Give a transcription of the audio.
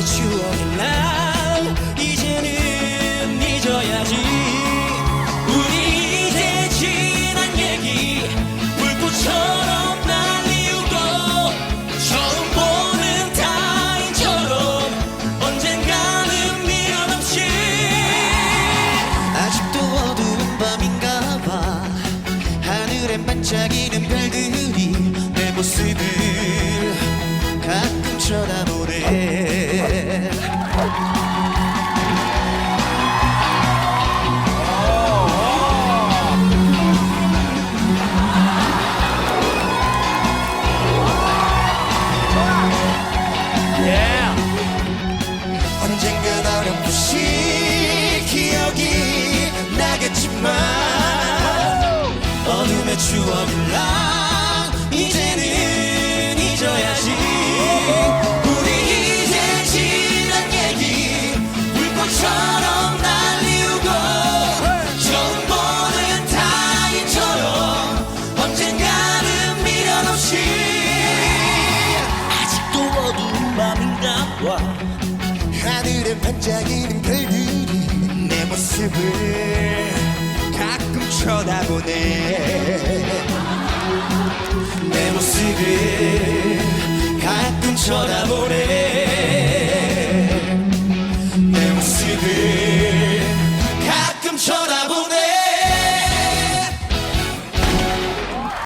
어둠의 추억인 날 이제는 잊어야지. 우리 이제 지난 얘기 불꽃처럼 날리우고 처음 보는 타인처럼 언젠가는 미련 없이. 아직도 어두운 밤인가봐. 하늘엔 반짝이는 별들이 내 모습을 가끔 쳐다보네. 언젠간 어렴풋이 기억이 나겠지만 어둠의 추억을 나 이제는 잊어야지. 우리 이제 지난 얘기 불꽃처럼 날리우고 처음 보는 타인처럼 언젠가는 미련 없이. 아직도 어두운 밤인가 봐. 하늘에 반짝이는 별들이 내 모습을 가끔 쳐다보네. 내 모습을 가끔 쳐다보네.